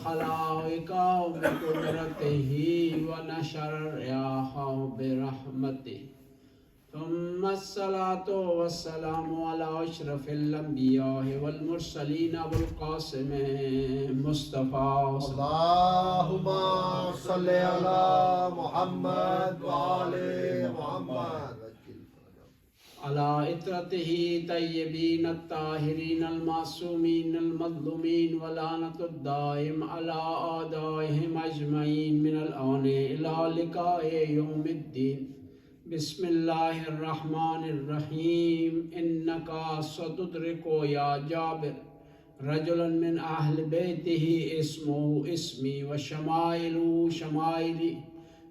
خلائق بقدرته ونشر الرياح برحمته ثم الصلاة والسلام على أشرف الأنبياء والمرسلين أبو القاسم مصطفى اللهم صل على محمد وآل محمد على عطرته طيبين الطاهرين المعصومين المظلومين ولعنة الدائم على أعدائهم أجمعين من الآن إلى لقاء يوم الدين. بسم الله الرحمن الرحيم. إنك ستدرك يا جابر رجلا من أهل بيته اسمه اسمي وشمائله شمائلي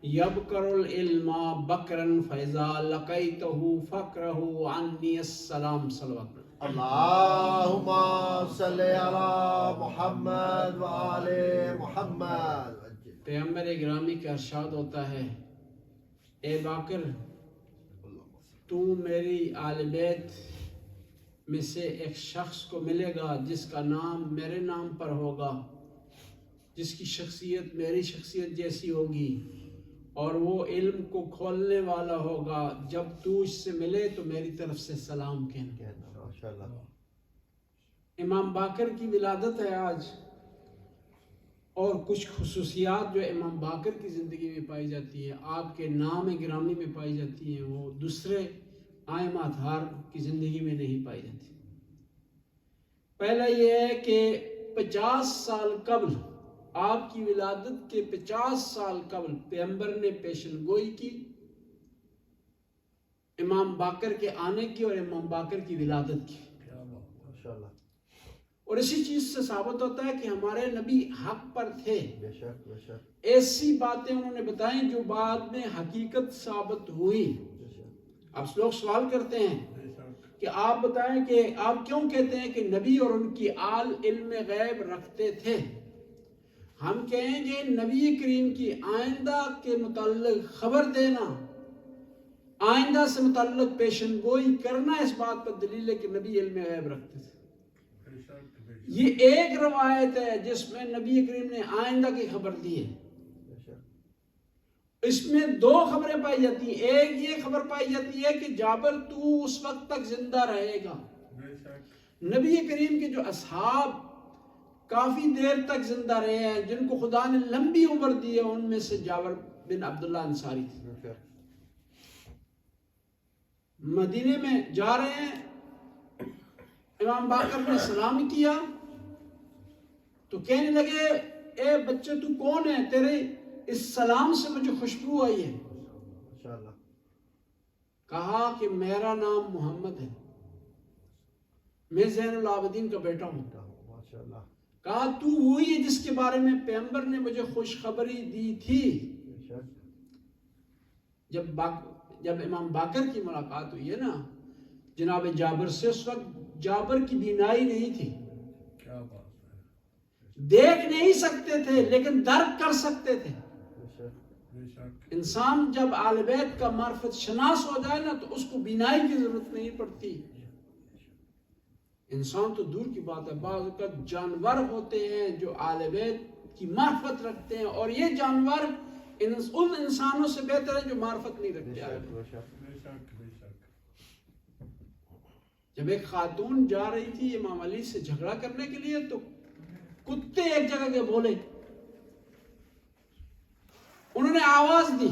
يبكر العلم بکرا فإذا لقيته فقره عني السلام. صلوات اللهم صل على محمد وآل محمد. پیغمبر گرامی کا ارشاد ہوتا ہے، اے باکر تو میری آل بیت میں سے ایک شخص کو ملے گا جس کا نام میرے نام پر ہوگا، جس کی شخصیت میری شخصیت جیسی ہوگی، اور وہ علم کو کھولنے والا ہوگا. جب تو اس سے ملے تو میری طرف سے سلام کہنا. امام باقر کی ولادت ہے آج، اور کچھ خصوصیات جو امام باقر کی زندگی میں پائی جاتی ہے، آپ کے نام گرامی میں پائی جاتی ہیں، وہ دوسرے ائمہ اطہار کی زندگی میں نہیں پائی جاتی. پہلا یہ ہے کہ 50 سال قبل، آپ کی ولادت کے 50 سال قبل پیغمبر نے پیشن گوئی کی امام باقر کے آنے کی اور امام باقر کی ولادت کی. اور اسی چیز سے ثابت ہوتا ہے کہ ہمارے نبی حق پر تھے. ایسی باتیں انہوں نے بتائیں جو بعد میں حقیقت ثابت ہوئی. اب لوگ سوال کرتے ہیں کہ آپ بتائیں کہ آپ کیوں کہتے ہیں کہ نبی اور ان کی آل علم غیب رکھتے تھے. ہم کہیں گے نبی کریم کی آئندہ کے متعلق خبر دینا، آئندہ سے متعلق پیشن گوئی کرنا اس بات پر دلیل ہے کہ نبی علم غیب رکھتے تھے. یہ ایک روایت ہے جس میں نبی کریم نے آئندہ کی خبر دی ہے. اس میں 2 خبریں پائی جاتی ہیں. ایک یہ خبر پائی جاتی ہے کہ جابر تو اس وقت تک زندہ رہے گا. نبی کریم کے جو اصحاب کافی دیر تک زندہ رہے ہیں، جن کو خدا نے لمبی عمر دی ہے، ان میں سے جابر بن عبداللہ انصاری تھے. مدینے میں جا رہے ہیں، امام باقر نے سلام کیا تو کہنے لگے اے بچے تو کون ہے، تیرے اس سلام سے مجھے خوشبو آئی ہے. کہا کہ میرا نام محمد ہے، میں زین العابدین کا بیٹا ہوں. کہا تو وہی ہے جس کے بارے میں پیغمبر نے مجھے خوشخبری دی تھی. جب امام باقر کی ملاقات ہوئی ہے نا جناب جابر سے، اس وقت جابر کی بینائی نہیں تھی، دیکھ نہیں سکتے تھے لیکن درک کر سکتے تھے. انسان جب آل بیت کا معرفت شناس ہو جائے نا تو اس کو بینائی کی ضرورت نہیں پڑتی. انسان تو دور کی بات ہے، بعض اوقات جانور ہوتے ہیں جو آل بیت کی معرفت رکھتے ہیں، اور یہ جانور ان انسانوں سے بہتر ہیں جو معرفت نہیں رکھتے. جب ایک خاتون جا رہی تھی امام علی سے جھگڑا کرنے کے لیے تو کتے ایک جگہ کے بولے، انہوں نے آواز دی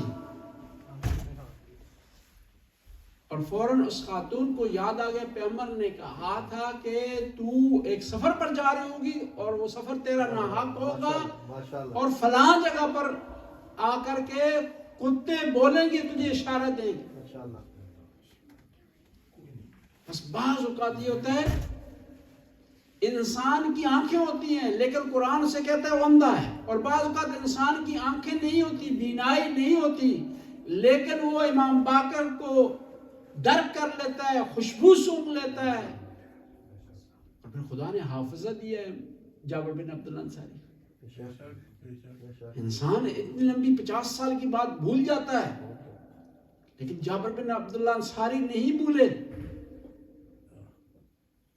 اور فوراً اس خاتون کو یاد آ گیا پیغمبر نے کہا تھا کہ تو ایک سفر پر جا رہی ہوگی اور وہ سفر تیرا ناحق ہوگا، اور فلاں جگہ پر آ کر کے کتے بولیں گے، تجھے اشارہ دیں گے. بس بعض اوقات یہ ہوتا ہے انسان کی آنکھیں ہوتی ہیں لیکن قرآن سے کہتا ہے وہ اندھا ہے، اور بعض اوقات انسان کی آنکھیں نہیں ہوتی، بینائی نہیں ہوتی، لیکن وہ امام باقر کو درک کر لیتا ہے، خوشبو سونگھ لیتا ہے. اور پھر خدا نے حافظہ دیا ہے جابر بن عبداللہ انصاری. انسان اتنی لمبی 50 سال کی بات بھول جاتا ہے، لیکن جابر بن عبداللہ انصاری نہیں بھولے.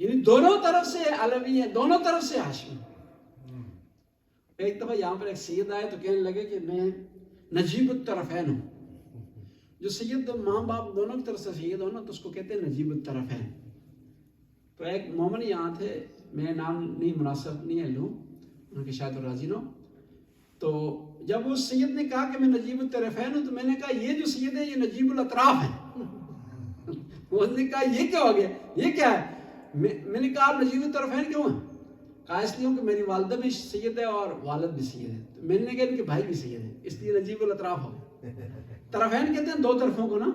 یعنی دونوں طرف سے علوی ہیں، دونوں طرف سے ہاشمی۔ ایک دفعہ یہاں پر ایک سید آئے تو کہنے لگے کہ میں نجیب الطرفین ہوں۔ جو سید ماں باپ دونوں کی طرف سے سید ہو نا تو اس کو کہتے ہیں نجیب الطرفین۔ تو ایک مومن یہاں تھے، میں نام نہیں مناسب نہیں ہے لوں ان کے شاید راضی نہ ہو، تو جب اس سید نے کہا کہ میں نجیب الطرفین ہوں تو میں نے کہا یہ جو سید ہے یہ نجیب الاطراف ہے۔ اس نے کہا یہ کیا ہو گیا، یہ کیا ہے؟ میں نے کہا آپ نجیب الطرفین کیوں ہیں؟ کہا اس لیے ہوں کہ میری والدہ بھی سید ہے اور والد بھی سید ہے، تو میں نے کہا ان کے بھائی بھی سید ہے، اس لیے نجیب الاطراف ہو گئے۔ طرفین کہتے ہیں دو طرفوں کو نا،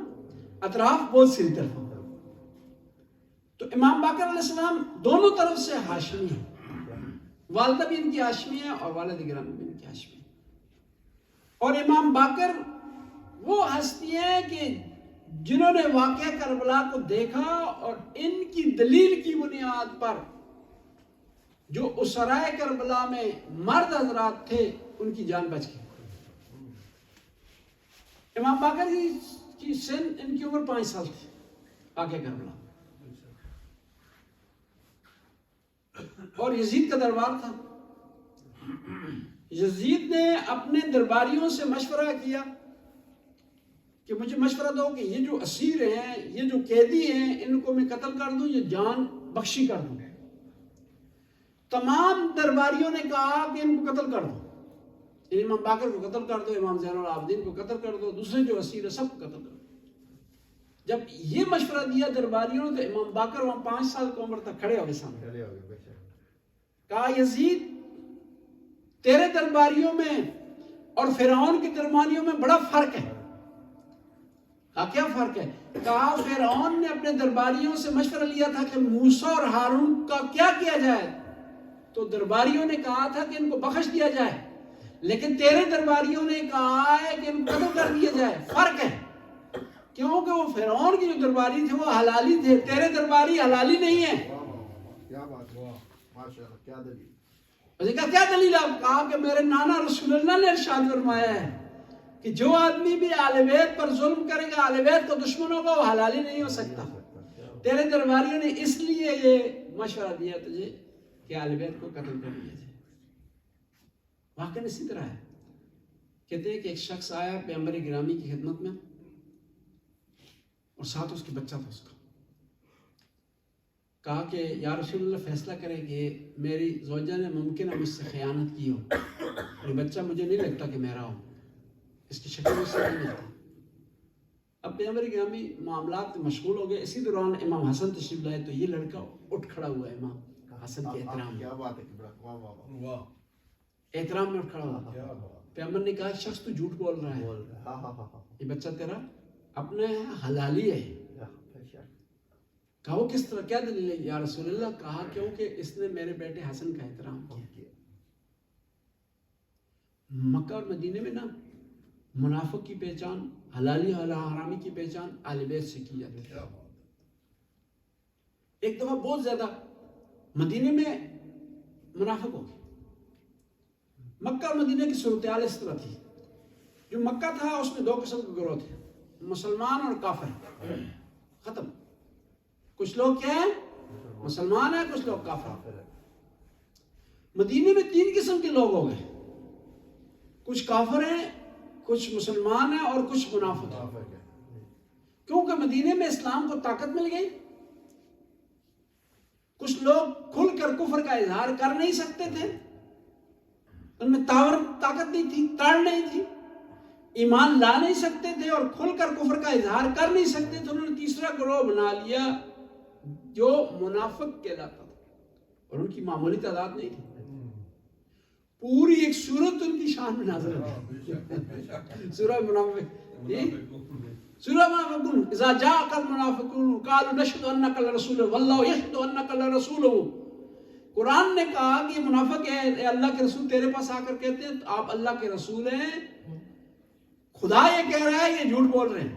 اطراف بہت سی طرفوں۔ تو امام باقر علیہ السلام دونوں طرف سے ہاشمی ہیں، والدہ بھی ان کی ہاشمی ہے اور والد گرامی بھی ان کی ہاشمی ہے۔ اور امام باقر وہ ہستی ہیں کہ جنہوں نے واقعہ کربلا کو دیکھا اور ان کی دلیل کی بنیاد پر جو اسرائے کربلا میں مرد حضرات تھے ان کی جان بچ گئی۔ امام باقر کی سن ان کی عمر 5 سال تھی واقعہ کربلا، اور یزید کا دربار تھا۔ یزید نے اپنے درباریوں سے مشورہ کیا کہ مجھے مشورہ دو کہ یہ جو اسیر ہیں، یہ جو قیدی ہیں، ان کو میں قتل کر دوں یا جان بخشی کر دوں؟ تمام درباریوں نے کہا کہ ان کو قتل کر دو، امام باقر کو قتل کر دو، امام زین العابدین کو قتل کر دو، دوسرے جو اسیر ہیں سب کو قتل کر دو۔ جب یہ مشورہ دیا درباریوں نے تو امام باقر وہاں 5 سال کی عمر تک کھڑے ہو گئے سامنے، کہا یزید تیرے درباریوں میں اور فرعون کے درباریوں میں بڑا فرق ہے۔ کہا کیا فرق ہے؟ کہا فرعون نے اپنے درباریوں سے مشورہ لیا تھا کہ موسیٰ اور ہارون کا کیا کیا جائے، تو درباریوں نے کہا تھا کہ ان کو بخش دیا جائے، لیکن تیرے درباریوں نے کہا ہے کہ ان کو قتل کر دیا جائے۔ فرق ہے، کیونکہ وہ فرعون کے جو درباری تھے وہ حلالی تھے، تیرے درباری حلالی نہیں ہیں۔ کیا بات ہے، ماشاءاللہ، کیا دلیل؟ اس نے کہا کیا دلیل؟ آپ کہا کہ میرے نانا رسول اللہ نے ارشاد فرمایا ہے کہ جو آدمی بھی اہل بیت پر ظلم کرے گا، اہل بیت کا دشمن ہوگا، وہ حلالی نہیں ہو سکتا۔ تیرے درباریوں نے اس لیے یہ مشورہ دیا تجھے کہ اہل بیت کو قتل کر دیا جائے۔ واقعی اسی طرح ہے، کہتے ہیں کہ ایک شخص آیا پیغمبر گرامی کی خدمت میں اور ساتھ اس کی بچہ تھا، اس کا کہا کہ یا رسول اللہ فیصلہ کریں کہ میری زوجہ نے ممکن ہے مجھ سے خیانت کی ہو، یہ بچہ مجھے نہیں لگتا کہ میرا ہو، اس کی شکل مجھ سے نہیں ملتی۔ اب پیغمبر گرامی معاملات میں مشغول ہو گئے، اسی دوران امام حسن تشریف لائے تو یہ لڑکا اٹھ کھڑا ہوا ہے امام حسن کے احترام میں، کیا بات ہے، احترام میں اٹھ کھڑا ہوا۔ پیغمبر نے کہا شخص تو جھوٹ بول رہا ہے، یہ بچہ تیرا اپنا ہے، حلالی ہے۔ کہا وہ کس طرح، کیا دلیل ہے یا رسول اللہ؟ کہا کیونکہ اس نے میرے بیٹے حسن کا احترام کیا۔ مکہ اور مدینے میں نا منافق کی پہچان، حلالی اور حرامی کی پہچان اہل بیت سے کی جاتی ہے۔ ایک دفعہ بہت زیادہ مدینے میں منافق ہو گئے۔ مکہ اور مدینے کی صورتحال اس طرح تھی، جو مکہ تھا اس میں 2 قسم کے گروہ تھے، مسلمان اور کافر، ختم۔ کچھ لوگ کیا ہیں؟ مسلمان ہیں، کچھ لوگ کافر ہیں۔ مدینے میں 3 قسم کے لوگ ہو گئے، کچھ کافر ہیں، کچھ مسلمان ہیں اور کچھ منافق ہیں، کیونکہ مدینے میں اسلام کو طاقت مل گئی۔ کچھ لوگ کھل کر کفر کا اظہار کر نہیں سکتے تھے، ان میں طاقت نہیں تھی، تڑ نہیں تھی، ایمان لا نہیں سکتے تھے اور کھل کر کفر کا اظہار کر نہیں سکتے تھے۔ انہوں نے تیسرا گروہ بنا لیا جو منافق کہلاتا تھا، اور ان کی معمولی تعداد نہیں تھی، پوری ایک سورت ان کی شان میں نازل ہوئی۔ سورہ منافق، سورہ منافقون، اذا جاءک المنافقون قالوا نشهد انک لرسول واللہ یشهد انک لرسولہ۔ قرآن نے کہا کہ یہ منافق ہے، اے اللہ کے رسول تیرے پاس آ کر کہتے ہیں آپ اللہ کے رسول ہیں، خدا یہ کہہ رہا ہے یہ جھوٹ بول رہے ہیں۔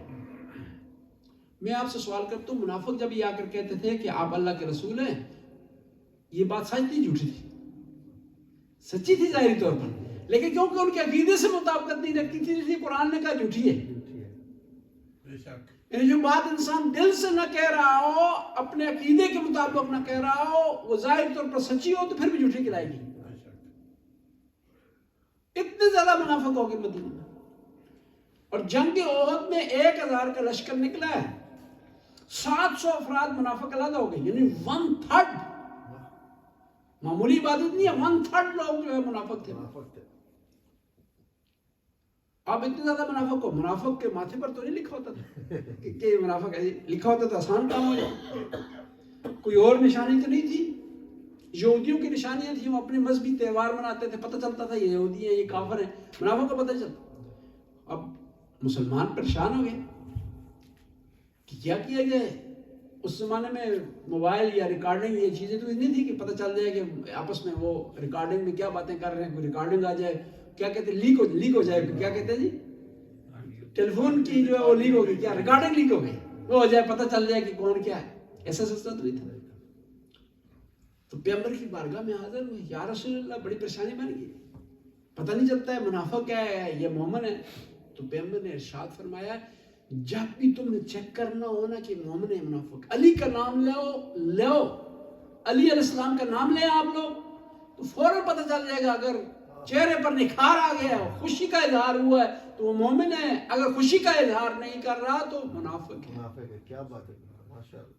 میں آپ سے سوال کرتا ہوں، منافق جب یہ آ کر کہتے تھے کہ آپ اللہ کے رسول ہیں، یہ بات سچ تھی جھوٹی تھی؟ سچی تھی ظاہری طور پر، لیکن کیونکہ ان کے عقیدے سے مطابقت نہیں رکھتی تھی، اس لیے قرآن نے کہا جھوٹی ہے۔ یعنی جو بات انسان دل سے نہ کہہ رہا ہو، اپنے عقیدے کے مطابق نہ کہہ رہا ہو، وہ ظاہر طور پر سچی ہو تو پھر بھی جھوٹی کہلائے گی. اتنے زیادہ منافق ہو گئے مدینہ میں. اور جنگ احد میں 1000 کا لشکر نکلا ہے، 700 افراد منافق علیحدہ ہو گئے، یعنی 1/3. معمولی بات نہیں ہے، 1/3 لوگ جو ہے منافق تھے. آپ اتنے زیادہ منافق ہو، منافق کے ماتھے پر تو نہیں لکھا ہوتا تھا کہ منافق ہے، لکھا ہوتا تو آسان کام ہو جائے. کوئی اور نشانی تو نہیں تھی. یہودیوں کی نشانیاں تھیں، وہ اپنے مذہبی تہوار مناتے تھے، پتہ چلتا تھا یہ یہودی ہیں، یہ کافر ہیں. منافق کو پتہ نہیں چلتا. اب مسلمان پریشان ہو گئے کہ کیا کیا جائے. اس زمانے میں موبائل یا ریکارڈنگ یہ چیزیں تو نہیں تھی کہ پتہ چل جائے کہ آپس میں وہ ریکارڈنگ میں کیا باتیں کر رہے ہیں. کوئی ریکارڈنگ آ جائے، کیا کہتے ہیں، لیک ہو جائے. کیا کہتے ہیں جی، ٹیلی فون کی جو ہے وہ لیک ہو گئی، کیا ریکارڈنگ لیک ہو گئی، وہ ہو جائے، پتہ چل جائے کہ کون کیا ہے. ایسا سسٹم تو نہیں تھا. تو پیغمبر کی بارگاہ میں حاضر ہوئے، یا رسول اللہ، بڑی پریشانی بن گئی، پتہ نہیں چلتا ہے منافق ہے یا مومن ہے. تو پیغمبر نے ارشاد فرمایا، جب بھی تم نے چیک کرنا ہو نا کہ مومن ہے منافق، علی کا نام لو، علی علیہ السلام کا نام لیں آپ لوگ تو فوراً پتہ چل جائے گا. اگر چہرے پر نکھار آ گیا ہے، خوشی کا اظہار ہوا ہے تو وہ مومن ہے. اگر خوشی کا اظہار نہیں کر رہا تو منافق ہے. کیا بات ہے، ماشاءاللہ.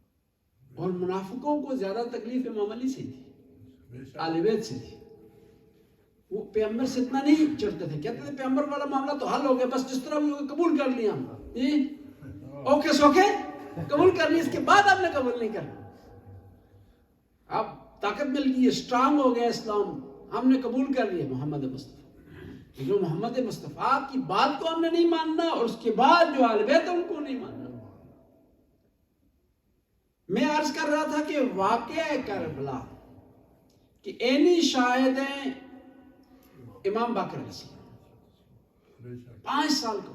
اور منافقوں کو زیادہ تکلیف امام علی سے تھی، اہل بیت سے تھی. وہ پیغمبر سے اتنا نہیں چڑھتے تھے، کہتے تھے پیغمبر والا معاملہ تو حل ہو گیا، بس جس طرح بھی قبول کر لیا ہم، اوکے سوکے قبول کر لی، اس کے بعد آپ نے قبول نہیں کرنا. اب طاقت مل گئی، اسٹرانگ ہو گیا اسلام، ہم نے قبول کر لیا محمد مصطفیٰ. جو محمد مصطفیٰ کی بات کو ہم نے نہیں ماننا، اور اس کے بعد جو اہل بیت ان کو نہیں ماننا. میں عرض کر رہا تھا کہ واقعہ کربلا کہ عینی شاہد ہیں امام باقر علیہ السلام، 5 سال کا.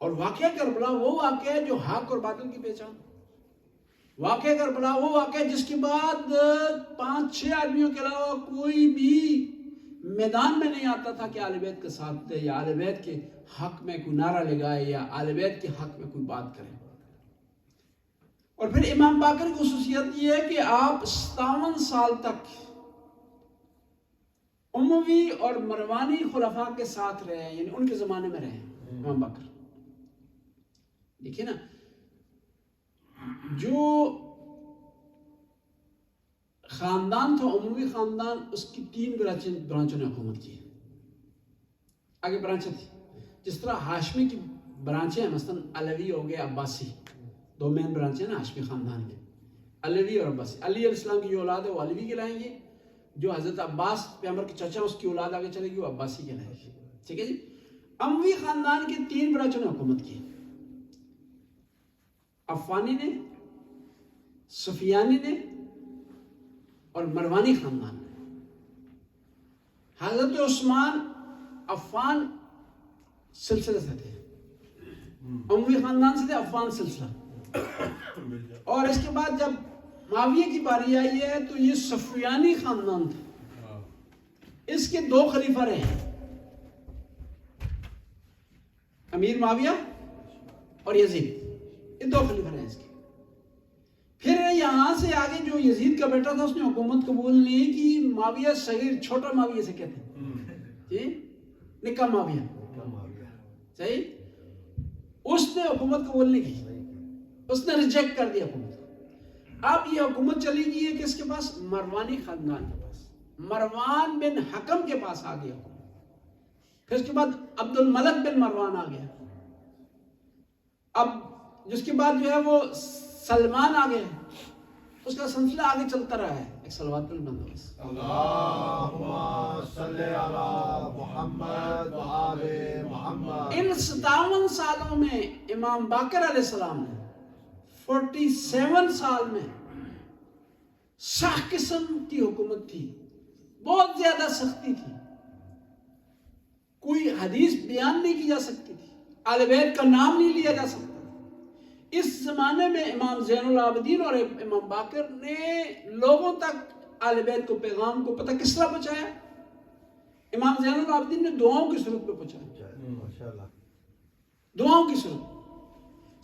اور واقعہ کربلا وہ واقعہ ہے جو حق اور باطل کی پہچان. واقعہ کربلا وہ واقعہ ہے جس کے بعد 5-6 آدمیوں کے علاوہ کوئی بھی میدان میں نہیں آتا تھا کہ اہل بیت کے ساتھ دے، یا اہل بیت کے حق میں کوئی نعرہ لگائے، یا اہل بیت کے حق میں کوئی بات کرے. اور پھر امام باقر کی خصوصیت یہ ہے کہ آپ 57 سال تک اموی اور مروانی خلفاء کے ساتھ رہے ہیں، یعنی ان کے زمانے میں رہے ہیں امام باقر. دیکھیں نا، جو خاندان تھا اموی خاندان، اس کی 3 برانچوں نے حکومت کی. آگے برانچیں تھی، جس طرح ہاشمی کی برانچیں ہیں، مثلا علوی ہو گیا، عباسی، 2 مین برانچیں نا ہاشمی خاندان کے، علوی اور عباسی. علی علیہ السلام کی جو اولاد ہے وہ علوی کہلائیں گے، جو حضرت عباس پیغمبر کے چچا اس کی اولاد آگے چلے گی وہ عباسی کہلائیں گے. ٹھیک ہے جی. اموی خاندان کی 3 برانچوں نے حکومت کی، عفانی نے، سفیانی نے اور مروانی خاندان نے. حضرت عثمان عفان سلسلے سے تھے، اموی خاندان سے تھے، عفان سلسلہ. اور اس کے بعد جب معاویہ کی باری آئی ہے تو یہ سفیانی خاندان تھا. اس کے 2 خلیفہ رہے ہیں، امیر معاویہ اور یزید، یہ 2 خلیفہ رہے ہیں اس کے. پھر یہاں سے آگے جو یزید کا بیٹا تھا اس نے حکومت قبول نہیں کی. معاویہ صغیر، چھوٹا معاویہ سے کہتے ہیں جی، نکا معاویہ، صحیح. اس نے حکومت قبول نہیں کی، اس نے ریجیکٹ کر دیا حکومت. اب یہ حکومت چلی گئی ہے کس کے پاس؟ مروانی خاندان کے پاس. مروان بن حکم کے پاس آ گیا حکومت. پھر اس کے بعد عبد الملک بن مروان آ گیا. اب جس کے بعد جو ہے وہ سلمان آ گئے. اس کا سلسلہ آگے چلتا رہا ہے. ایک صلوات پر بند ہو. اللہم صلی علی محمد و آل محمد. ان 57 سالوں میں امام باقر علیہ السلام نے 47 سال میں سخت قسم کی حکومت تھی، بہت زیادہ سختی تھی. کوئی حدیث بیان نہیں کی جا سکتی تھی، اہل بیت کا نام نہیں لیا جا سکتا. اس زمانے میں امام زین العابدین اور امام باقر نے لوگوں تک اہل بیت کو پیغام کو پتہ کس طرح پہنچایا؟ امام زین العابدین نے دعاؤں کی صورت میں پہنچایا. دعاؤں کی صورت.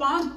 5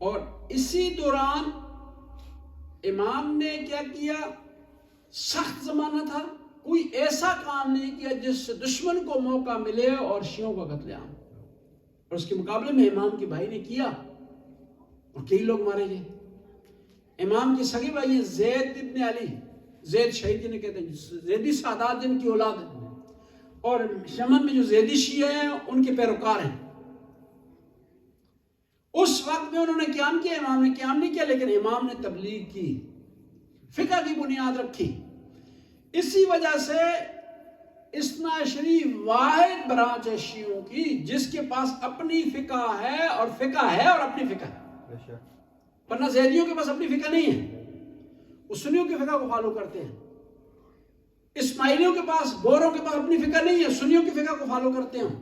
اور اسی دوران امام نے کیا کیا، سخت زمانہ تھا، کوئی ایسا کام نہیں کیا جس سے دشمن کو موقع ملے اور شیعوں کا قتل عام، اور اس کے مقابلے میں امام کے بھائی نے کیا اور کئی لوگ مارے گئے۔ امام کے سگے بھائی زید ابن علی، زید شہید جنہیں کہتے ہیں، زیدی سادات جن کی اولاد ہے، اور یمن میں جو زیدی شیعہ ہیں ان کے پیروکار ہیں۔ اس وقت میں انہوں نے قیام کیا، امام نے قیام نہیں کیا، لیکن امام نے تبلیغ کی، فقہ کی بنیاد رکھی۔ اسی وجہ سے اثنا عشری واحد برانچ ہے شیعوں کی جس کے پاس اپنی فقہ ہے، اور فقہ ہے اور اپنی فقہ ہے، ورنہ زیدیوں کے پاس اپنی فقہ نہیں ہے، وہ سنیوں کی فقہ کو فالو کرتے ہیں۔ اسماعیلیوں کے پاس، بوروں کے پاس اپنی فقہ نہیں ہے، سنیوں کی فقہ کو فالو کرتے ہیں۔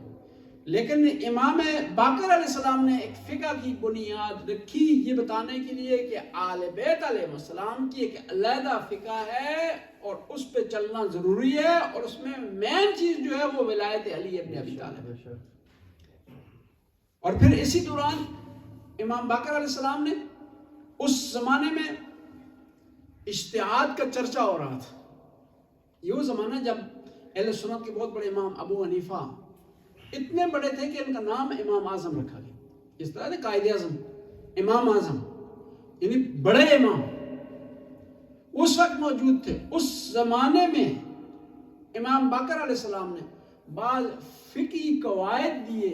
لیکن امام باقر علیہ السلام نے ایک فقہ کی بنیاد رکھی، یہ بتانے کے لیے کہ آل بیت علیہ السلام کی ایک علیحدہ فقہ ہے اور اس پہ چلنا ضروری ہے، اور اس میں مین چیز جو ہے وہ ولایت علی ابن ابی طالب۔ اور پھر اسی دوران امام باقر علیہ السلام نے، اس زمانے میں اجتہاد کا چرچا ہو رہا تھا، یہ وہ زمانہ جب اہل سنت کے بہت بڑے امام ابو حنیفہ اتنے بڑے تھے کہ ان کا نام امام اعظم رکھا گیا، اس طرح سے قائد اعظم، امام اعظم، یعنی بڑے امام اس وقت موجود تھے۔ اس زمانے میں امام باقر علیہ السلام نے بعض فقہی قواعد دیے،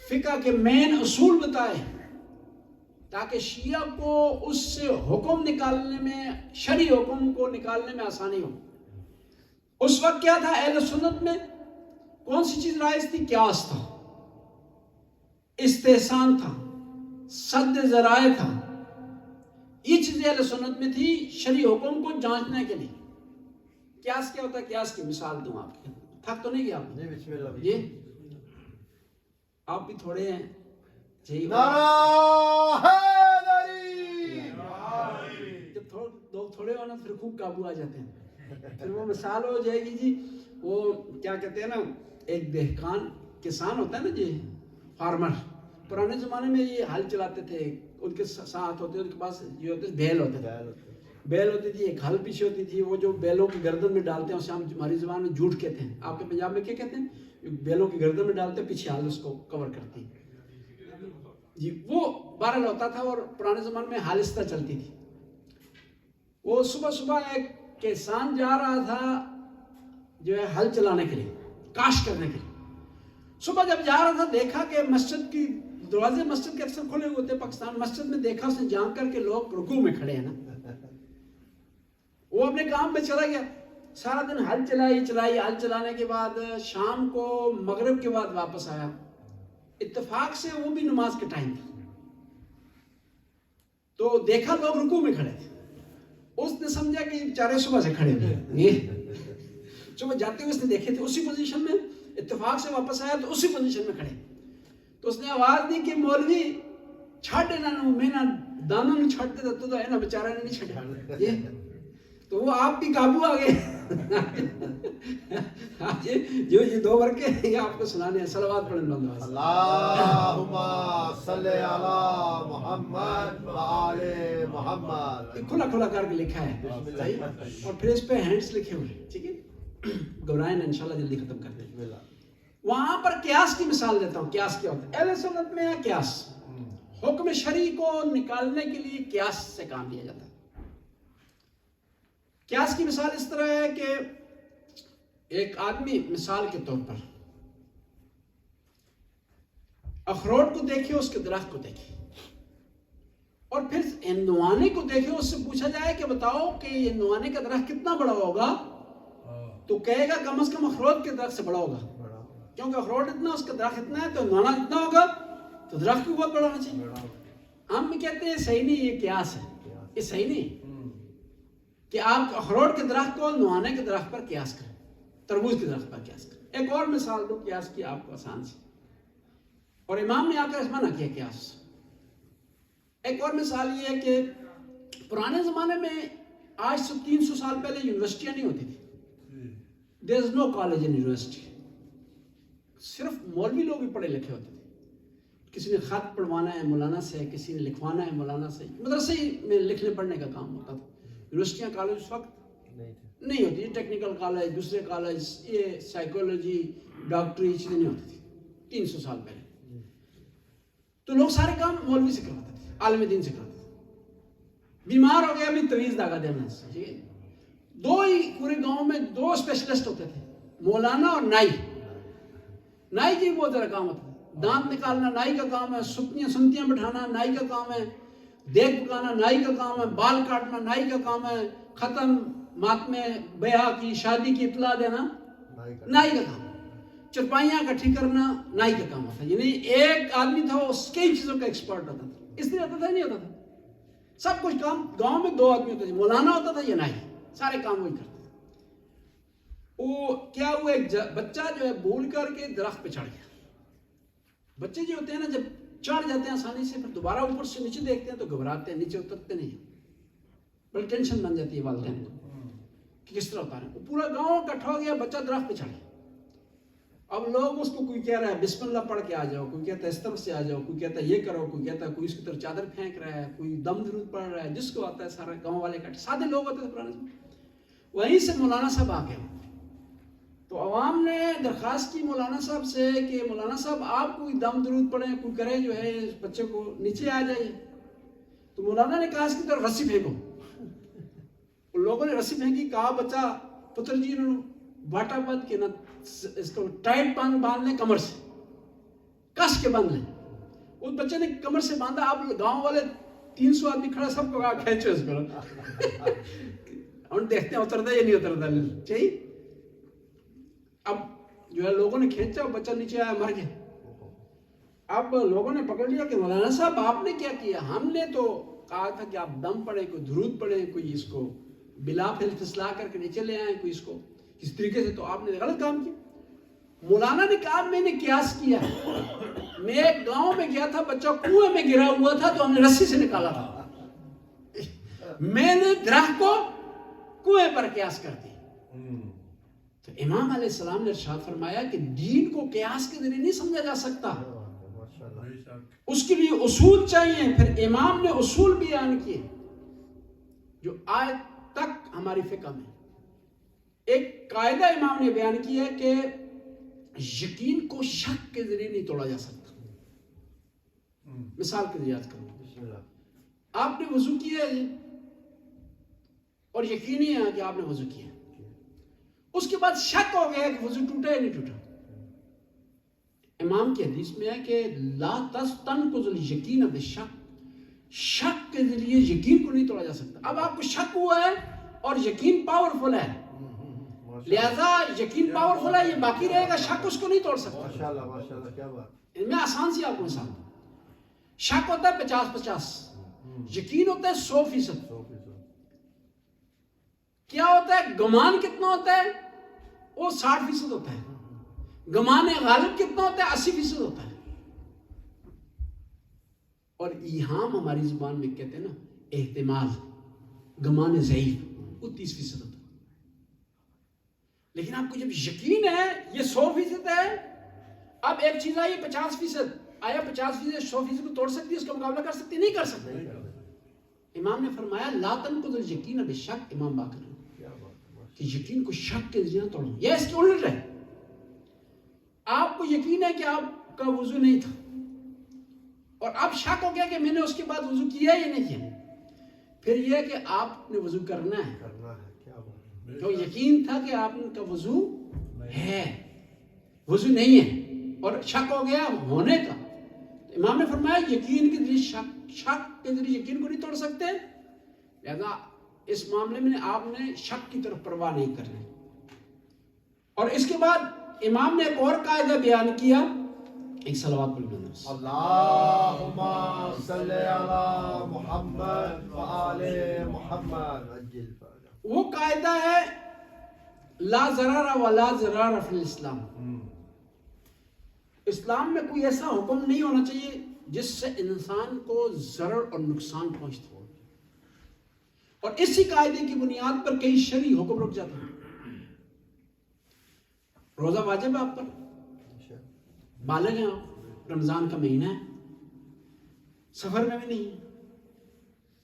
فقہ کے مین اصول بتائے، تاکہ شیعہ کو اس سے حکم نکالنے میں، شرعی حکم کو نکالنے میں آسانی ہو۔ اس وقت کیا تھا اہل سنت میں؟ کون سی چیز رائج تھی؟ قیاس تھا، استحسان تھا، سد ذرائع تھا، یہ چیزیں اہل سنت میں تھی شرعی حکم کو جانچنے کے لیے۔ قیاس کیا ہوتا ہے؟ قیاس کی مثال دوں آپ کو، تھک تو نہیں گیا آپ؟ یہ آپ بھی تھوڑے ہیں جب لوگ تھوڑے ہونا پھر خوب قابو آ جاتے ہیں، پھر وہ مثال ہو جائے گی جی، وہ کیا کہتے ہیں نا، ایک دہقان کسان ہوتا ہے نا جی، فارمر، پرانے زمانے میں یہ ہل چلاتے تھے، ان کے ساتھ ہوتے، ان کے پاس یہ ہوتے بیل ہوتے تھے، بیل ہوتی تھی، ایک ہل پیچھے ہوتی تھی، وہ جو بیلوں کی گردن میں ڈالتے ہیں اسے ہم ہماری زبان میں جھوٹ کہتے ہیں، آپ کے پنجاب میں کیا کہتے ہیں؟ بیلوں کی گردن میں ڈالتے ہیں، پیچھے ہل اس کو کور کرتی ہے جی، وہ بہرحال ہوتا تھا۔ اور پرانے زمانے میں ہالستہ چلتی تھی۔ وہ صبح صبح ایک کسان جا رہا تھا جو ہے ہل چلانے کے لیے، کاشت کرنے کے لیے، صبح جب جا رہا تھا دیکھا کہ مسجد کی دروازے، مسجد کے اکثر کھلے ہوتے ہیں پاکستان، مسجد میں دیکھا اس نے جان کر کے لوگ رکوع میں کھڑے ہیں نا، وہ اپنے کام پہ چلا گیا، سارا دن ہل چلائی، ہل چلانے کے بعد شام کو مغرب کے بعد واپس آیا، اتفاق سے وہ بھی نماز کے ٹائم تھا، تو دیکھا لوگ رکوع میں کھڑے تھے، اس نے سمجھا کہ بیچارے صبح سے کھڑے ہوئے، صبح جاتے ہوئے اس نے دیکھے تھے اسی پوزیشن میں، اتفاق سے واپس آیا تو اسی پوزیشن میں کھڑے، تو اس نے آواز دی کہ مولوی چھڑ دینا، میں نہ دانوں نہیں چھڑتے تھا تو ہے نا، بیچارہ نے نہیں چھڑا، تو وہ آپ بھی قابو آ گئے۔ جو یہ دو ورقے ہیں یہ آپ کو سنانے ہیں، صلوات پڑھیں اللہم صلی علی محمد و آل محمد، کھلا کھلا کر کے لکھا ہے، اور پھر اس پہ ہینڈز لکھے ہوئے، ٹھیک ہے، گھبرائیں نہ، انشاءاللہ جلدی ختم کرتے ہیں۔ وہاں پر قیاس کی مثال دیتا ہوں، قیاس کیا ہوتا ہے؟ اہل سنت میں ہے قیاس، حکم شرعی کو نکالنے کے لیے قیاس سے کام لیا جاتا ہے۔ قیاس کی مثال اس طرح ہے کہ ایک آدمی مثال کے طور پر اخروٹ کو دیکھے، اس کے درخت کو دیکھے، اور پھر ہندوانے کو دیکھے، اس سے پوچھا جائے کہ بتاؤ کہ یہ ہندوانے کا درخت کتنا بڑا ہوگا، تو کہے گا کم از کم اخروٹ کے درخت سے بڑا ہوگا، کیونکہ اخروٹ اتنا، اس کا درخت اتنا ہے، تو ہندوانا اتنا ہوگا، تو درخت بھی بہت بڑا ہونا چاہیے۔ ہم بھی کہتے ہیں صحیح نہیں، یہ قیاس ہے، یہ صحیح نہیں کہ آپ اخروٹ کے درخت کو ہندوانے کے درخت پر قیاس کریں، تربوز کے درخت پر قیاس کریں۔ ایک اور مثال دو قیاس کی آپ کو آسان سے، اور امام نے آ کر منع کیا قیاس۔ ایک اور مثال یہ ہے کہ پرانے زمانے میں آج سے 300 سال پہلے یونیورسٹیاں نہیں ہوتی تھی، there is no college in university، صرف مولوی لوگ بھی پڑھے لکھے ہوتے تھے، کسی نے خط پڑھوانا ہے مولانا سے، کسی نے لکھوانا ہے مولانا سے. مدرسے میں لکھنے پڑھنے کا کام ہوتا تھا. یونیورسٹیاں کالج اس وقت نہیں ہوتی، ٹیکنیکل کالج، دوسرے کالج، یہ سائیکولوجی، ڈاکٹری چیزیں نہیں ہوتی تھی 300 سال پہلے. تو لوگ سارے کام مولوی سے کرواتے تھے، عالم دین سے کرواتے تھے. بیمار ہو گیا بھی تویز داغا دینا. ٹھیک ہے، 2 ہی پورے گاؤں میں 2 اسپیشلسٹ ہوتے تھے، مولانا اور نائی. نائی کی بہت زیادہ کام ہوتا ہے. دانت نکالنا نائی کا کام ہے، سنتیاں بٹھانا نائی کا کام ہے، دیگ پکانا نائی کا کام ہے، بال کاٹنا نائی کا کام ہے، ختم ماتمے بیاہ کی شادی کی اطلاع دینا نائی کا کام ہے، چرپائیاں اکٹھی کرنا نائی کا کام ہوتا ہے. یعنی ایک آدمی تھا وہ کئی چیزوں کا ایکسپرٹ ہوتا تھا. اس لیے ہوتا تھا نہیں ہوتا تھا، سب کچھ کام گاؤں میں 2 آدمی ہوتے تھے، مولانا ہوتا تھا یا نائی، سارے کام وہی کرتے تھے. وہ کیا ہوا، ایک بچہ جو ہے بھول کر کے درخت پہ چڑھ گیا. بچے جو ہوتے ہیں نا جب چڑھ جاتے ہیں آسانی سے، پھر دوبارہ اوپر سے نیچے دیکھتے ہیں تو گھبراتے ہیں، نیچے اترتے نہیں. بڑی ٹینشن بن جاتی ہے والدین کو کہ کس طرح اتاریں. وہ پورا گاؤں اکٹھا ہو گیا، بچہ درخت پہ چڑھ گیا. اب لوگ اس کو کوئی کہہ رہا ہے بسم اللہ پڑھ کے آ جاؤ، کوئی کہتا ہے اس طرف سے آ جاؤ، کوئی کہتا ہے یہ کرو، کوئی کہتا ہے کوئی اس کی طرف چادر پھینک رہا ہے، کوئی دم درود پڑھ رہا ہے. جس کو آتا ہے سارا گاؤں والے اکٹھے، سادے لوگ ہوتے تھے پرانے سے. وہیں سے مولانا صاحب آ گئے. تو عوام نے درخواست کی مولانا صاحب سے کہ مولانا صاحب آپ کوئی دم درود پڑھیں، کوئی کرے جو ہے اس بچے کو نیچے آ جائے. تو مولانا نے کہا اس کی طرف رسی پھینکو. لوگوں نے رسی پھینکی، کہا بچہ پتر جی انہوں نے باٹا بد کے نہ اس کو ٹائٹ باندھ لیں، کمر سے کس کے باندھ لیں. اس بچے نے کمر سے باندھا. اب گاؤں والے 300 آدمی کھڑا، سب کو کہا کھینچو اس کو. ہم دیکھتے ہیں اترتا یا نہیں اترتا. چاہیے اب جو ہے لوگوں نے کھینچا، بچہ نیچے آیا، مر گیا. اب لوگوں نے پکڑ لیا کہ مولانا صاحب آپ نے کیا کیا؟ ہم نے تو کہا تھا کہ آپ دم پڑھیں، کوئی درود پڑھیں، کوئی اس کو بلا پھسلا کر کے نیچے لے آئیں، کوئی اس کو کس طریقے سے. تو آپ نے غلط کام کیا. مولانا نے کہا میں نے قیاس کیا، میں ایک گاؤں میں گیا تھا، بچہ کنویں میں گرا ہوا تھا تو ہم نے رسی سے نکالا تھا. میں نے درخت کو کنویں پر قیاس کر دی. تو امام علیہ السلام نے ارشاد فرمایا کہ دین کو قیاس کے ذریعے نہیں سمجھا جا سکتا، اس کے لیے اصول چاہیے. پھر امام نے اصول بیان کیے جو آج تک ہماری فقہ میں. ایک قاعدہ امام نے بیان کیا ہے کہ یقین کو شک کے ذریعے نہیں توڑا جا سکتا. مثال کے ذریعے کروں، آپ نے وضو کیا ہے اور یقینی ہے کہ آپ نے وضو کیا، اس کے بعد شک ہو گیا کہ وضو ٹوٹا یا نہیں ٹوٹا. امام کی حدیث میں ہے کہ لا تنقض الیقین بالشک، شک کے ذریعے یقین کو نہیں توڑا جا سکتا. اب آپ کو شک ہوا ہے اور یقین پاورفل ہے، لہذا یقین پاورفل ہے، یہ باقی رہے گا، شک اس کو نہیں توڑ سکتا. ماشاءاللہ ماشاءاللہ، کیا بات. میں آسان سی آپ کو مثال دوں. شک ہوتا ہے 50-50، یقین ہوتا ہے 100%. کیا ہوتا ہے گمان کتنا ہوتا ہے؟ وہ 60% ہوتا ہے. گمان غالب کتنا ہوتا ہے؟ 80% ہوتا ہے. اور ایہام ہماری زبان میں کہتے ہیں نا احتمال، گمان ضعیف، وہ 30% ہوتا ہے. لیکن آپ کو جب یقین ہے یہ 100% ہے، اب ایک چیز آئی 50%، آیا 50% 100% کو توڑ سکتی ہے، اس کا مقابلہ کر سکتی؟ نہیں کر سکتی. امام نے فرمایا لا تنقض الیقین بالشک، امام باقر کہ یقین کو شک کے ذریعے توڑو. یہ اس کے الٹ ہے. آپ کو یقین ہے کہ آپ کا وضو نہیں تھا اور اب شک ہو گیا کہ میں نے اس کے بعد وضو کیا یا نہیں کیا، پھر یہ کہ آپ نے وضو کرنا ہے. جو یقین تھا کہ آپ کا وضو ہے، وضو نہیں ہے، اور شک ہو گیا ہونے کا. امام نے فرمایا یقین کے ذریعے شک کے ذریعے یقین کو نہیں توڑ سکتے، لہذا اس معاملے میں آپ نے شک کی طرف پرواہ نہیں کرنا. اور اس کے بعد امام نے ایک اور قاعدہ بیان کیا، ایک صلوات پڑھ لیں. اللہم صلی علی محمد وآل محمد. وہ قاعدہ ہے لا ضرر ولا ضرار فی الاسلام. اسلام میں کوئی ایسا حکم نہیں ہونا چاہیے جس سے انسان کو ضرر اور نقصان پہنچتا ہو. اور اسی قاعدے کی بنیاد پر کئی شرعی حکم رک جاتے ہیں. روزہ واجب ہے آپ پر، بالغ ہیں آپ، رمضان کا مہینہ ہے، سفر میں بھی نہیں ہے.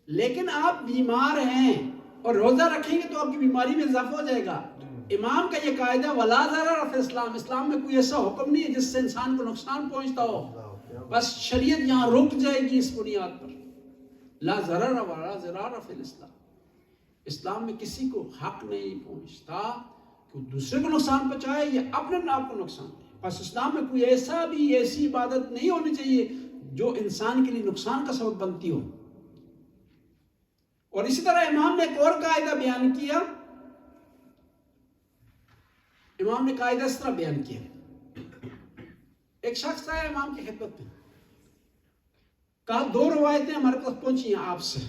لیکن آپ بیمار ہیں اور روزہ رکھیں گے تو آپ کی بیماری میں اضافہ ہو جائے گا. امام کا یہ قاعدہ ولا ضرر فی الاسلام، اسلام میں کوئی ایسا حکم نہیں ہے جس سے انسان کو نقصان پہنچتا ہو. بس شریعت یہاں رک جائے گی اس بنیاد پر، لا ضرر ولا ضرار فی الاسلام. اسلام میں کسی کو حق نہیں پہنچتا کہ دوسرے کو نقصان پہنچائے یا اپنے آپ کو نقصان دے. بس اسلام میں کوئی ایسی عبادت نہیں ہونی چاہیے جو انسان کے لیے نقصان کا سبب بنتی ہو. اور اسی طرح امام نے ایک اور قاعدہ بیان کیا. امام نے قاعدہ اس طرح بیان کیا. ایک شخص آیا امام کی خدمت میں، کہا 2 روایتیں ہمارے پاس پہنچی ہیں آپ سے،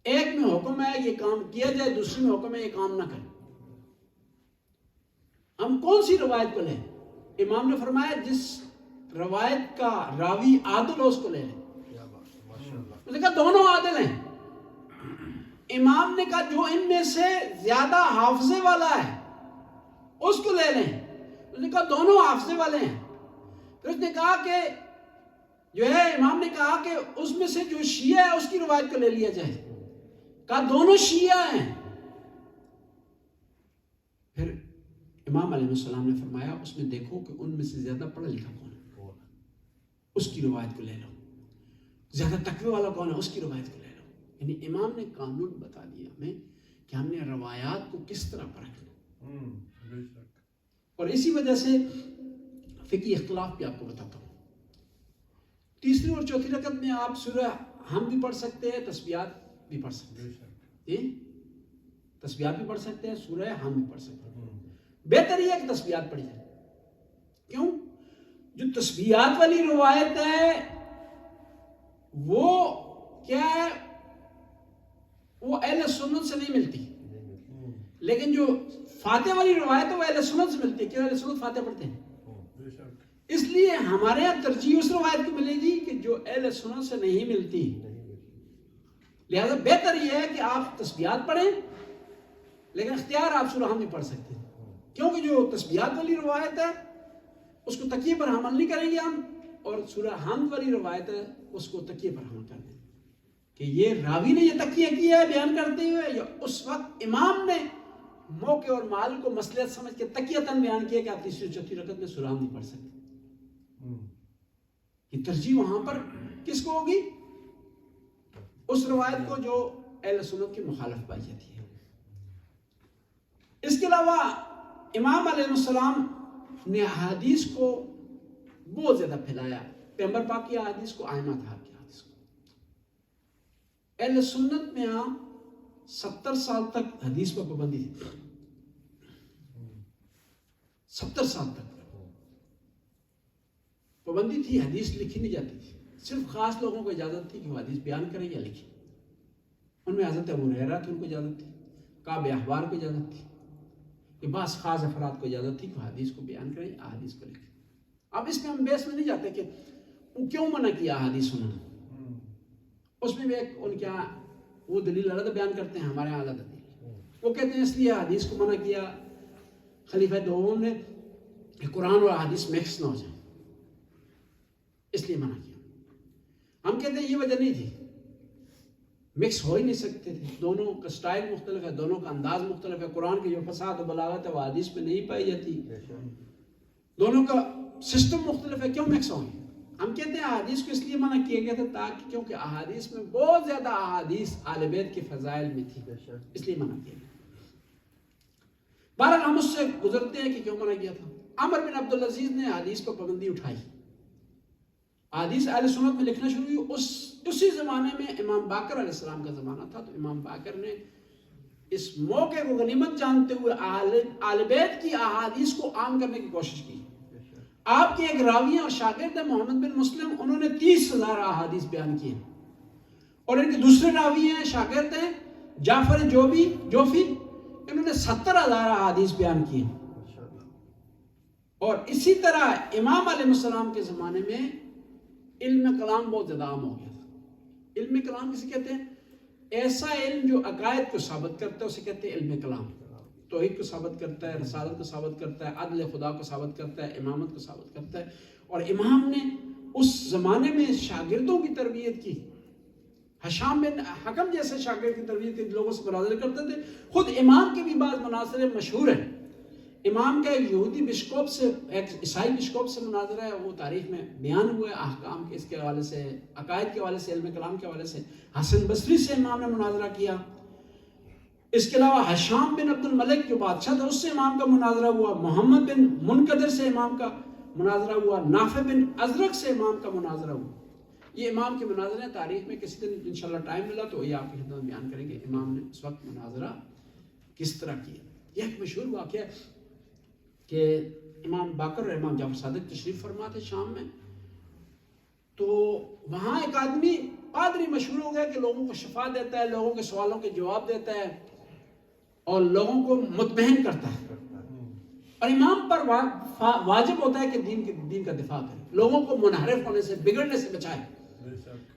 ایک میں حکم ہے یہ کام کیا جائے، دوسری میں حکم ہے یہ کام نہ کریں. ہم کون سی روایت کو لیں؟ امام نے فرمایا جس روایت کا راوی عادل ہو اس کو لے لیں. اس نے کہا دونوں عادل ہیں. امام نے کہا جو ان میں سے زیادہ حافظے والا ہے اس کو لے لیں. اس نے کہا دونوں حافظے والے ہیں. پھر اس نے کہا کہ جو ہے امام نے کہا کہ اس میں سے جو شیعہ ہے اس کی روایت کو لے لیا جائے. کہا دونوں شیعہ ہیں. پھر امام علیہ السلام نے فرمایا اس میں دیکھو کہ ان میں سے زیادہ پڑھا لکھا کون ہے، اس کی روایت کو لے لو. زیادہ تقوی والا کون ہے، اس کی روایت کو لے لو. یعنی امام نے قانون بتا دیا ہمیں کہ ہم نے روایات کو کس طرح پرکھنا. اور اسی وجہ سے فقہی اختلاف بھی آپ کو بتاتا ہوں. تیسری اور چوتھی رکعت میں آپ سورہ ہم بھی پڑھ سکتے ہیں، تسبیحات بھی پڑھ سکتے ہیں. تسبیحات بھی پڑھ سکتے ہیں، سورہ ہم بھی پڑھ سکتے ہیں. بہتر یہ ہے کہ تسبیحات پڑھی جائے. کیوں؟ جو تسبیحات والی روایت ہے وہ کیا ہے، وہ اہل سنت سے نہیں ملتی. لیکن جو فاتح والی روایت ہے وہ اہل سنت سے ملتی ہے. کیوں؟ اہل سنت فاتح پڑھتے ہیں. اس لیے ہمارے یہاں ترجیح اس روایت کو ملے گی کہ جو اہل سنت سے نہیں ملتی. لہذا بہتر یہ ہے کہ آپ تسبیحات پڑھیں، لیکن اختیار آپ سورہ ہم بھی پڑھ سکتے ہیں. کیونکہ جو تسبیحات والی روایت ہے اس کو تکیے پر عمل نہیں کریں گے ہم، اور سورہ حمد والی روایت ہے اس کو تکیے پر عمل کر دیں کہ یہ راوی نے یہ تکیہ کیا ہے بیان کرتے ہوئے، یا اس وقت امام نے موقع اور مال کو مصلحت سمجھ کے تکیتاً بیان کیا کہ آپ تیسری اور چوتھی رکعت میں سورہ حمد نہیں پڑھ سکتے. یہ ترجیح وہاں پر کس کو ہوگی؟ اس روایت کو جو اہل سنت کی مخالف پائی جاتی ہے. اس کے علاوہ امام علیہ السلام نے احادیث کو بہت زیادہ پھیلایا. پیغمبر پاک کی احادیث کو، ائمہ اطہار کی احادیث کو. اہل سنت میں 70 سال تک حدیث پر پابندی تھی. 70 سال تک پابندی تھی، حدیث لکھی نہیں جاتی تھی. صرف خاص لوگوں کو اجازت تھی کہ وہ حدیث بیان کریں یا لکھیں. ان میں حضرت ابو ہریرہ کی ان کو اجازت تھی، کعب احبار کو اجازت تھی. کہ بعض خاص افراد کو اجازت تھی کہ وہ حدیث کو بیان کریں، احادیث کو لکھیں. اب اس میں ہم بحث میں نہیں جاتے کہ وہ کیوں منع کیا احادیث انہوں نے. اس میں بھی ایک ان کے یہاں وہ دلیل الگ بیان کرتے ہیں، ہمارے یہاں الگ دلیل. وہ کہتے ہیں اس لیے حدیث کو منع کیا خلیفہ دوم نے کہ قرآن اور حدیث مکس نہ ہو جائیں، اس لیے منع کیا. ہم کہتے ہیں یہ وجہ نہیں تھی، مکس ہو ہی نہیں سکتے تھے. دونوں کا سٹائل مختلف ہے، دونوں کا انداز مختلف ہے. قرآن کی جو فصاحت و بلاغت ہے وہ حدیث میں نہیں پائی جاتی. دونوں کا سسٹم مختلف ہے، کیوں مکس ہوں گے؟ ہم کہتے ہیں احادیث کو اس لیے منع کیا گیا تھا تاکہ کیونکہ احادیث میں بہت زیادہ احادیث اہل بیت کے فضائل میں تھی، اس لیے منع کیا گیا. بہرحال ہم اس سے گزرتے ہیں کہ کیوں منع کیا تھا. عمر بن عبدالعزیز نے حدیث پر پابندی اٹھائی. حدیث اہل سنت میں لکھنا شروع ہوئی. اسی زمانے میں امام باقر علیہ السلام کا زمانہ تھا. تو امام باقر نے اس موقع کو غنیمت جانتے ہوئے اہل بیت کی احادیث کو عام کرنے کی کوشش کی. آپ کے ایک راوی اور شاگرد ہیں محمد بن مسلم، انہوں نے 30,000 احادیث بیان کی ہیں. اور ان کے دوسرے راوی ہیں، شاگرد ہیں جعفر جوفی، انہوں نے 70,000 احادیث بیان کی ہیں. اور اسی طرح امام علیہ السلام کے زمانے میں علم کلام بہت زیادہ عام ہو گیا تھا. علم کلام کسے کہتے ہیں؟ ایسا علم جو عقائد کو ثابت کرتا ہے اسے کہتے ہیں علم کلام. توحید کو ثابت کرتا ہے، رسالت کو ثابت کرتا ہے، عدل خدا کو ثابت کرتا ہے، امامت کو ثابت کرتا ہے. اور امام نے اس زمانے میں شاگردوں کی تربیت کی، حشام بن حکم جیسے شاگرد کی تربیت کی، لوگوں سے مناظرے کرتے تھے. خود امام کے بھی بعض مناظرے مشہور ہیں. امام کا ایک یہودی بشکوپ سے، ایک عیسائی بشکوپ سے مناظرہ ہے، وہ تاریخ میں بیان ہوا ہے احکام کے اس کے حوالے سے، عقائد کے حوالے سے، علم کلام کے حوالے سے. حسن بصری سے امام نے مناظرہ کیا. اس کے علاوہ حشام بن عبد الملک جو بادشاہ تھا اس سے امام کا مناظرہ ہوا. محمد بن منقدر سے امام کا مناظرہ ہوا. نافع بن ازرق سے امام کا مناظرہ ہوا. یہ امام کے مناظرے تاریخ میں کسی دن انشاءاللہ ٹائم ملا تو یہ آپ کی خدمت میں بیان کریں گے امام نے اس وقت مناظرہ کس طرح کیا. یہ ایک مشہور واقعہ ہے کہ امام باقر اور امام جعفر صادق تشریف فرما تھے شام میں، تو وہاں ایک آدمی پادری مشہور ہو گیا کہ لوگوں کو شفا دیتا ہے، لوگوں کے سوالوں کے جواب دیتا ہے اور لوگوں کو مطمئن کرتا ہے. اور امام پر واجب ہوتا ہے کہ دین کا دفاع کرے، لوگوں کو منحرف ہونے سے، بگڑنے سے بچائے.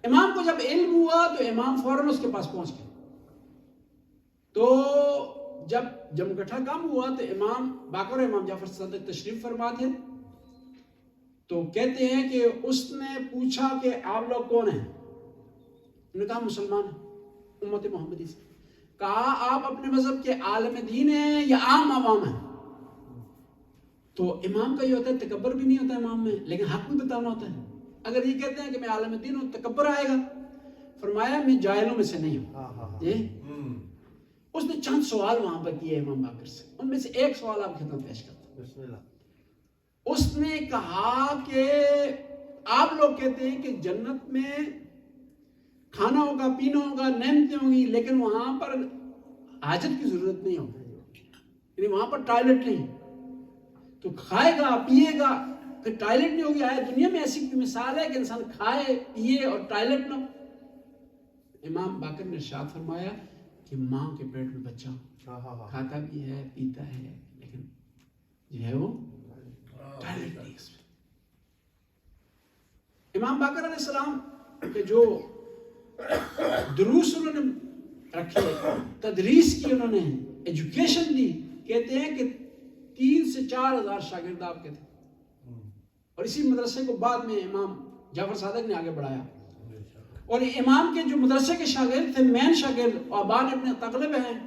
امام کو جب علم ہوا تو امام فوراً اس کے پاس پہنچ گئے. تو جب جمگٹھا کام ہوا تو امام باقر اور امام جعفر صادق تشریف فرما تھے. تو کہتے ہیں کہ اس نے پوچھا کہ آپ لوگ کون ہیں؟ انہوں نے کہا مسلمان ہیں، امت محمدی سے. کہا آپ اپنے مذہب کے عالم دین ہیں یا عام عوام ہیں؟ تو امام کا یہ ہوتا ہے تکبر بھی نہیں ہوتا امام میں، لیکن حق بھی بتانا ہوتا ہے. اگر یہ کہتے ہیں کہ میں عالم دین ہوں تکبر آئے گا. فرمایا میں جاہلوں میں سے نہیں ہوں. اس نے چند سوال وہاں پر کیے امام باقر سے، ان میں سے ایک سوال آپ خدمت پیش کرتا ہوں. اس نے کہا کہ آپ لوگ کہتے ہیں کہ جنت میں کھانا ہوگا، پینا ہوگا، نعمتیں ہوں گی، لیکن وہاں پر حاجت کی ضرورت نہیں ہوگی، یعنی وہاں پر ٹوائلٹ نہیں. تو کھائے گا پیے گا پھر ٹوائلٹ نہیں ہوگی. آئے دنیا میں ایسی کوئی مثال ہے کہ انسان کھائے پیے اور ٹوائلٹ نہ ہو؟ امام باقر نے ارشاد فرمایا کہ ماں کے پیٹ میں بچہ کھاتا بھی ہے پیتا ہے لیکن جو ہے وہ ٹوائلٹ نہیں اس میں. امام باقر علیہ السلام کے جو دروس انہوں نے رکھے، تدریس کی انہوں نے، ایجوکیشن دی، کہتے ہیں کہ 3 سے 4 ہزار شاگرد آپ کے تھے. اور اسی مدرسے کو بعد میں امام جعفر صادق نے آگے بڑھایا. اور امام کے جو مدرسے کے شاگرد تھے، مین شاگرد عبان ابن تغلب ہیں،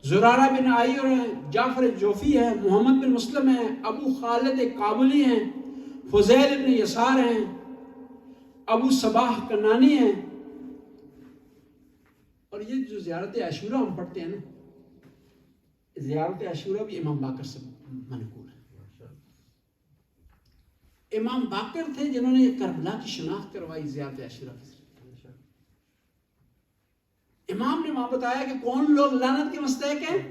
زرارہ بن عائر ہیں، جعفر جوفی ہیں، محمد بن مسلم ہیں، ابو خالد کابلی ہیں، فضیل بن یسار ہیں، ابو صباح کنانی ہیں. اور یہ جو زیارت عاشورہ ہم پڑھتے ہیں نا، زیارت عاشورہ بھی امام باقر سے منقول ہے. امام باقر تھے جنہوں نے کربلا کی شناخت کروائی زیارت عاشورہ کے ذریعے. امام نے وہاں بتایا کہ کون لوگ لعنت کے مستحق ہیں،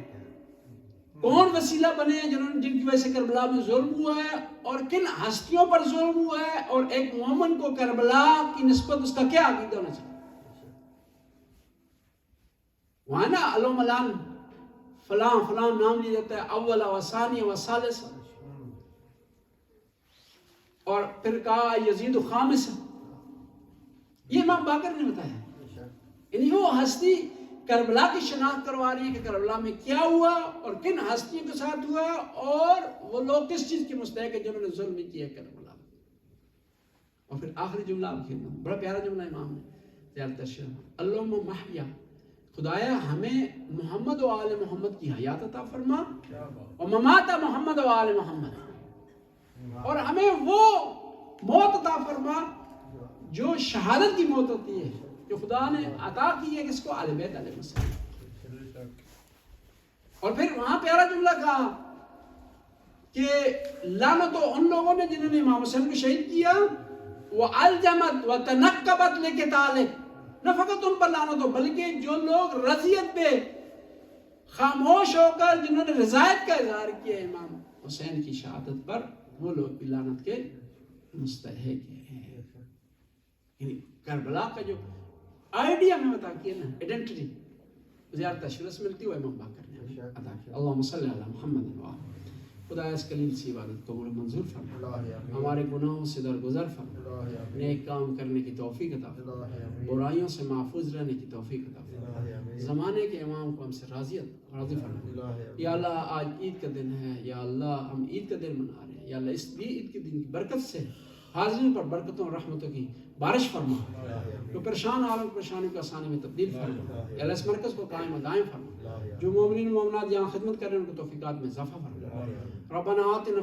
کون وسیلہ بنے ہیں جن کی وجہ سے کربلا میں ظلم ہوا ہے، اور کن ہستیوں پر ظلم ہوا ہے، اور ایک مومن کو کربلا کی نسبت اس کا کیا عقیدہ ہونا چاہیے. وہاں نا علم الان فلاں فلاں نام لیا جاتا ہے، اول و ثانی و ثالث، اور پھر کہا یزید خامس. یہ امام باقر نے بتایا. یعنی وہ ہستی کربلا کی شناخت کروا رہی ہے کہ کربلا میں کیا ہوا اور کن ہستیوں کے ساتھ ہوا، اور وہ لوگ کس چیز کے مستحق ہیں جنہوں نے ظلم کیا ہے کربلا میں. اور پھر آخری جملہ آپ کے بڑا پیارا جملہ امام نے زیارت عاشورہ، اللہم محیا، خدایا ہمیں محمد و آل محمد کی حیات عطا فرما، اور ممات محمد و آل محمد، اور ہمیں وہ موت عطا فرما جو شہادت کی موت ہوتی ہے، جو خدا نے عطا کی ہے کس کو؟ اہل بیت علیہ السلام. اور پھر وہاں پیارا جملہ کہا کہ لعنت ان لوگوں نے جنہوں نے امام حسین کو شہید کیا، وَأَلْجَمَتْ وَتَنَقَّبَتْ لِقِتَالِهِ، نہ فقط ان پر لعنت ہو بلکہ جو لوگ رضیت پہ خاموش ہو کر جنہوں نے رضایت کا اظہار کیا امام حسین کی شہادت پر، وہ لوگ بھی لعنت کے مستحق ہیں. یعنی کربلا کا جو آئیڈیا میں بتا کیا نا، ایڈنٹیٹی زیارت عاشورہ سے ملتی ہے، وہ امام باقر نے عطا کیا. اللہم صلی علی محمد و آلہ. خدا اس کلیل سی عبادت قبول منظور فرما، ہمارے گناہوں سے درگزر فرما، نیک کام کرنے کی توفیق عطا فرما، برائیوں سے محفوظ رہنے کی توفیق عطا فرما. زمانے کے امام کو ہم سے راضی فرما. یا اللہ آج عید کا دن ہے، یا اللہ ہم عید کا دن منا رہے ہیں، یا اللہ اس بھی عید کے دن کی برکت سے حاضرین پر برکتوں اور رحمتوں کی بارش فرما، جو پریشان عالم پریشانی کو آسانی میں تبدیل فرما، اے اللہ اس مرکز کو قائم و دائم فرما، جو مومنین و مومنات یہاں خدمت کر رہے ہیں ان کو توفیقات میں اضافہ فرما۔ ربنا آتنا